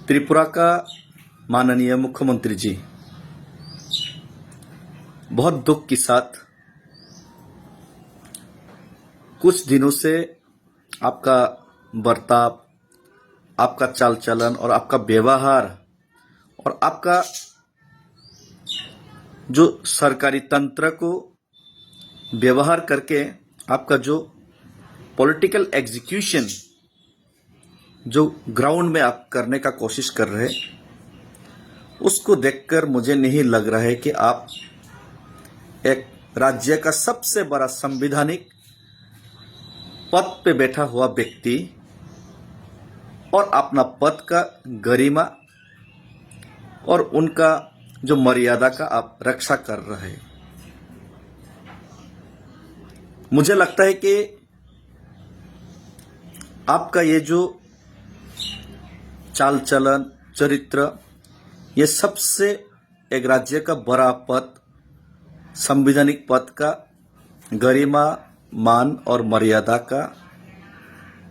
त्रिपुरा का माननीय मुख्यमंत्री जी, बहुत दुख के साथ कुछ दिनों से आपका बर्ताव, आपका चाल चलन और आपका व्यवहार और आपका जो सरकारी तंत्र को व्यवहार करके आपका जो पॉलिटिकल एग्जीक्यूशन जो ग्राउंड में आप करने का कोशिश कर रहे हैं, उसको देखकर मुझे नहीं लग रहा है कि आप एक राज्य का सबसे बड़ा संवैधानिक पद पे बैठा हुआ व्यक्ति और अपना पद का गरिमा और उनका जो मर्यादा का आप रक्षा कर रहे हैं। मुझे लगता है कि आपका ये जो चाल चलन चरित्र, ये सबसे एक राज्य का बड़ा पद, संवैधानिक पद का गरिमा, मान और मर्यादा का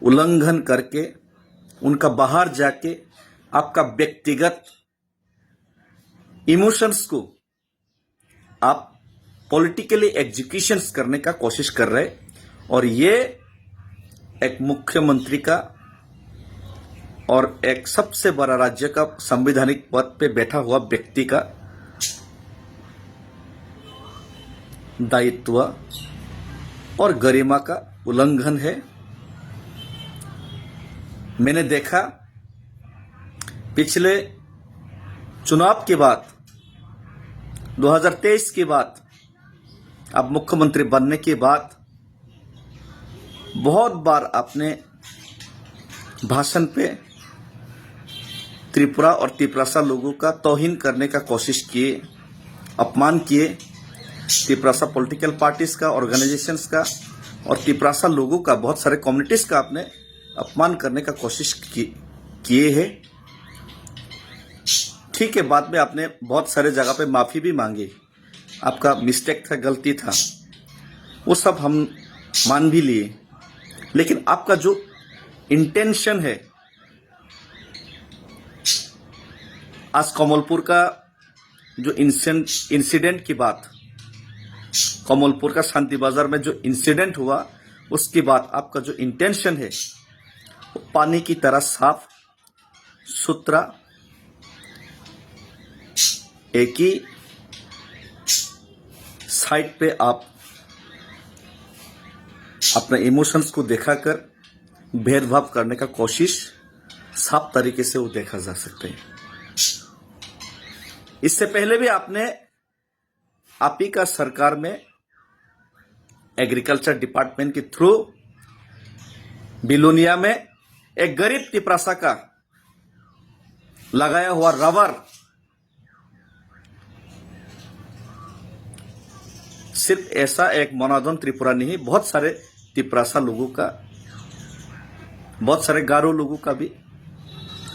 उल्लंघन करके उनका बाहर जाके आपका व्यक्तिगत इमोशंस को आप पॉलिटिकली एग्जीक्यूशंस करने का कोशिश कर रहे हैं। और ये एक मुख्यमंत्री का और एक सबसे बड़ा राज्य का संवैधानिक पद पे बैठा हुआ व्यक्ति का दायित्व और गरिमा का उल्लंघन है। मैंने देखा पिछले चुनाव के बाद 2023 के बाद अब मुख्यमंत्री बनने के बाद बहुत बार आपने भाषण पे त्रिपुरा और तिपरासा लोगों का तौहीन करने का कोशिश किए, अपमान किए, तिपरासा पॉलिटिकल पार्टीज का, ऑर्गेनाइजेशंस का और तिपरासा लोगों का, बहुत सारे कम्युनिटीज का आपने अपमान करने का कोशिश किए हैं। ठीक है, बाद में आपने बहुत सारे जगह पे माफी भी मांगी, आपका मिस्टेक था, गलती था, वो सब हम मान भी लिए। लेकिन आपका जो इंटेंशन है, आज कमलपुर का जो इंसिडेंट की बात, कमलपुर का शांति बाजार में जो इंसिडेंट हुआ, उसके बाद आपका जो इंटेंशन है वो पानी की तरह साफ सुथरा, एक ही साइड पे आप अपने इमोशंस को दिखाकर भेदभाव करने का कोशिश साफ तरीके से वो देखा जा सकते हैं। इससे पहले भी आपने आप ही का सरकार में एग्रीकल्चर डिपार्टमेंट के थ्रू बिलोनिया में एक गरीब तिपरासा का लगाया हुआ रबर सिर्फ ऐसा एक मनादन त्रिपुरा नहीं, बहुत सारे तिपरासा लोगों का, बहुत सारे गारो लोगों का भी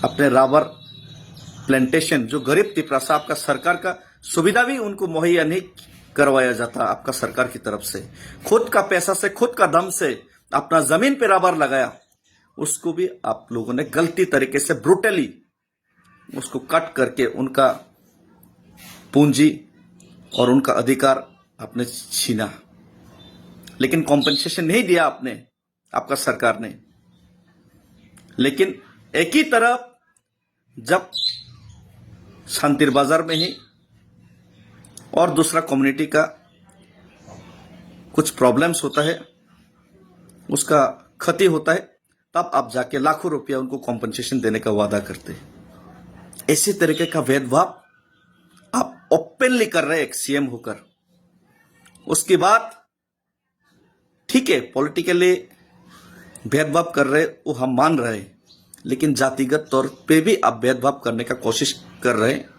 अपने रबर प्लांटेशन, जो गरीब तिपरासा, आपका सरकार का सुविधा भी उनको मुहैया नहीं करवाया जाता आपका सरकार की तरफ से, खुद का पैसा से, खुद का दम से अपना जमीन पे रबर लगाया, उसको भी आप लोगों ने गलती तरीके से ब्रूटली उसको कट करके उनका पूंजी और उनका अधिकार आपने छीना। लेकिन कॉम्पेंसेशन नहीं दिया आपने, आपका सरकार ने। लेकिन एक ही तरफ जब शांतिर बाजार में ही और दूसरा कम्युनिटी का कुछ प्रॉब्लम्स होता है, उसका क्षति होता है, तब आप जाके लाखों रुपया उनको कॉम्पेंसेशन देने का वादा करते हैं। इसी तरीके का भेदभाव आप ओपनली कर रहे हैं एक सीएम होकर। उसके बाद ठीक है, पॉलिटिकली भेदभाव कर रहे, वो हम मान रहे हैं, लेकिन जातिगत तौर पे भी आप भेदभाव करने का कोशिश कर रहे हैं।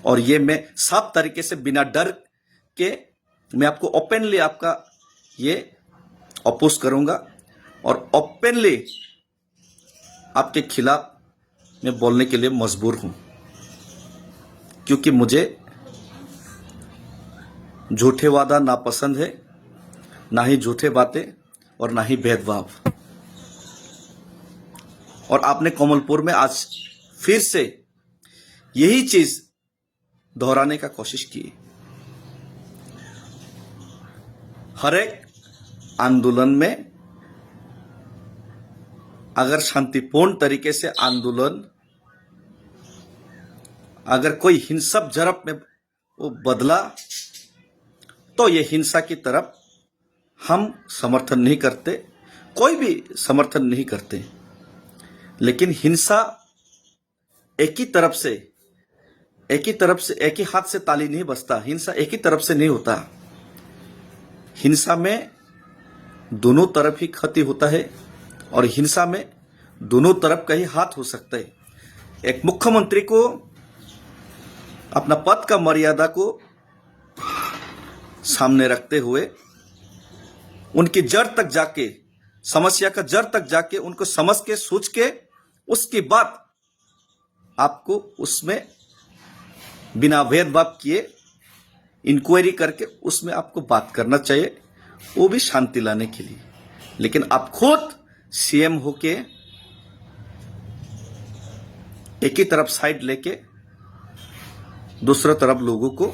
और ये मैं साफ तरीके से बिना डर के मैं आपको ओपनली आपका ये अपोज करूंगा और ओपनली आपके खिलाफ मैं बोलने के लिए मजबूर हूं, क्योंकि मुझे झूठे वादा नापसंद है, ना ही झूठे बातें और ना ही भेदभाव। और आपने कमलपुर में आज फिर से यही चीज दोहराने का कोशिश की। हर एक आंदोलन में अगर शांतिपूर्ण तरीके से आंदोलन, अगर कोई हिंसक झड़प में वो बदला तो ये हिंसा की तरफ हम समर्थन नहीं करते, कोई भी समर्थन नहीं करते। लेकिन हिंसा एक ही हाथ से ताली नहीं बजता। हिंसा एक ही तरफ से नहीं होता। हिंसा में दोनों तरफ ही क्षति होता है और हिंसा में दोनों तरफ का ही हाथ हो सकता है। एक मुख्यमंत्री को अपना पद का मर्यादा को सामने रखते हुए उनकी जड़ तक जाके, समस्या का जड़ तक जाके उनको समझ के सोच के उसके बाद आपको उसमें बिना भेदभाव किए इंक्वायरी करके उसमें आपको बात करना चाहिए, वो भी शांति लाने के लिए। लेकिन आप खुद सीएम होके एक ही तरफ साइड लेके दूसरा तरफ लोगों को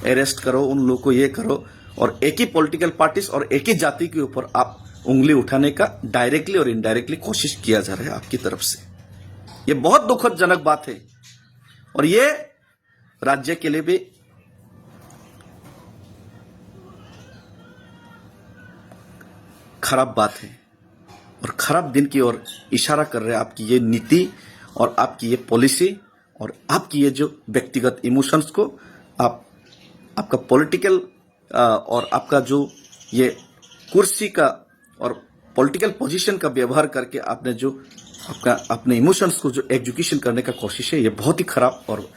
अरेस्ट करो, उन लोगों को ये करो, और एक ही पॉलिटिकल पार्टीज और एक ही जाति के ऊपर आप उंगली उठाने का डायरेक्टली और इनडायरेक्टली कोशिश किया जा रहा है आपकी तरफ से। ये बहुत दुखदजनक बात है और ये राज्य के लिए भी खराब बात है और खराब दिन की ओर इशारा कर रहे हैं आपकी ये नीति और आपकी ये पॉलिसी और आपकी ये जो व्यक्तिगत इमोशंस को आपका पॉलिटिकल और आपका जो ये कुर्सी का और पॉलिटिकल पोजीशन का व्यवहार करके आपने जो अपने इमोशंस को जो एग्जीक्यूशन करने का कोशिश है, ये बहुत ही खराब और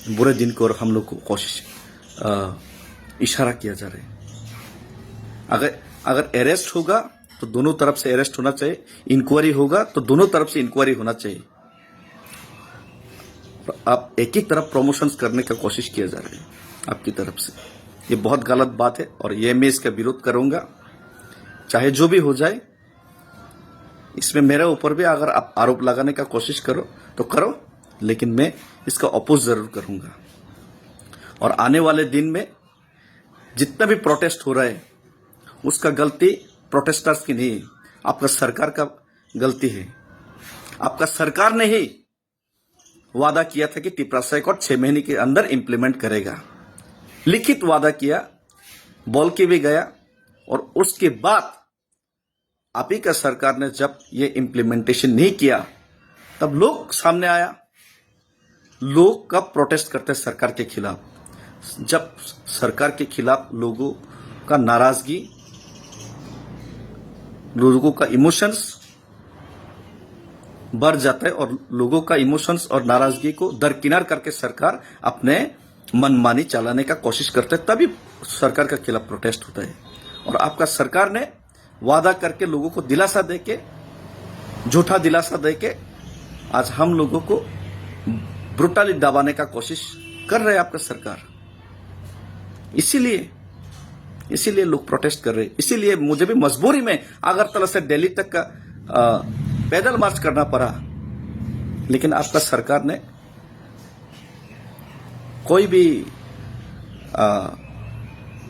बुरे दिन को और हम लोग को कोशिश इशारा किया जा रहा है। अगर अरेस्ट होगा तो दोनों तरफ से अरेस्ट होना चाहिए, इंक्वायरी होगा तो दोनों तरफ से इंक्वायरी होना चाहिए। आप एक ही तरफ प्रमोशंस करने का कोशिश किया जा रहा है आपकी तरफ से, ये बहुत गलत बात है और ये मैं इसका विरोध करूंगा। चाहे जो भी हो जाए, इसमें मेरे ऊपर भी अगर आप आरोप लगाने का कोशिश करो तो करो, लेकिन मैं इसका अपोज जरूर करूंगा। और आने वाले दिन में जितना भी प्रोटेस्ट हो रहा है उसका गलती प्रोटेस्टर्स की नहीं, आपका सरकार का गलती है। आपका सरकार ने ही वादा किया था कि टिप्रासा एक्ट 6 महीने के अंदर इंप्लीमेंट करेगा, लिखित वादा किया, बोल के भी गया, और उसके बाद आप ही का सरकार ने जब ये इंप्लीमेंटेशन नहीं किया तब लोग सामने आया। लोग कब प्रोटेस्ट करते सरकार के खिलाफ? जब सरकार के खिलाफ लोगों का नाराजगी, लोगों का इमोशंस बढ़ जाता है और लोगों का इमोशंस और नाराजगी को दरकिनार करके सरकार अपने मनमानी चलाने का कोशिश करते है, तभी सरकार के खिलाफ प्रोटेस्ट होता है। और आपका सरकार ने वादा करके लोगों को दिलासा देके, झूठा दिलासा देके आज हम लोगों को ब्रुटली दबाने का कोशिश कर रहे हैं आपका सरकार। इसीलिए लोग प्रोटेस्ट कर रहे हैं। इसीलिए मुझे भी मजबूरी में अगरतला से दिल्ली तक का पैदल मार्च करना पड़ा। लेकिन आपका सरकार ने कोई भी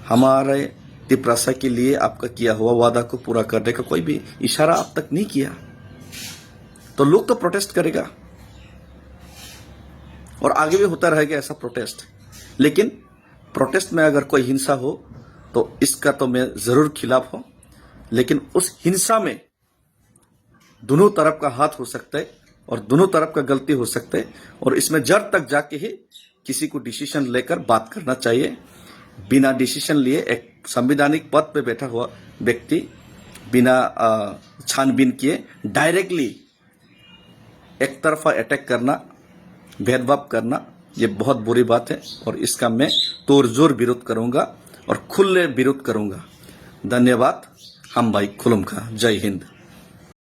हमारे टिप्रासा के लिए आपका किया हुआ वादा को पूरा करने का कोई भी इशारा अब तक नहीं किया, तो लोग तो प्रोटेस्ट करेगा और आगे भी होता रहेगा ऐसा प्रोटेस्ट। लेकिन प्रोटेस्ट में अगर कोई हिंसा हो तो इसका तो मैं जरूर खिलाफ हूं, लेकिन उस हिंसा में दोनों तरफ का हाथ हो सकता है और दोनों तरफ का गलती हो सकता है, और इसमें जड़ तक जाके ही किसी को डिसीजन लेकर बात करना चाहिए। बिना डिसीजन लिए एक संवैधानिक पद पे बैठा हुआ व्यक्ति बिना छानबीन किए डायरेक्टली एक तरफा अटैक करना, भेदभाव करना, ये बहुत बुरी बात है और इसका मैं तोड़जोड़ विरोध करूंगा और खुले विरोध करूंगा। धन्यवाद। हम भाई खुलम खा। जय हिंद।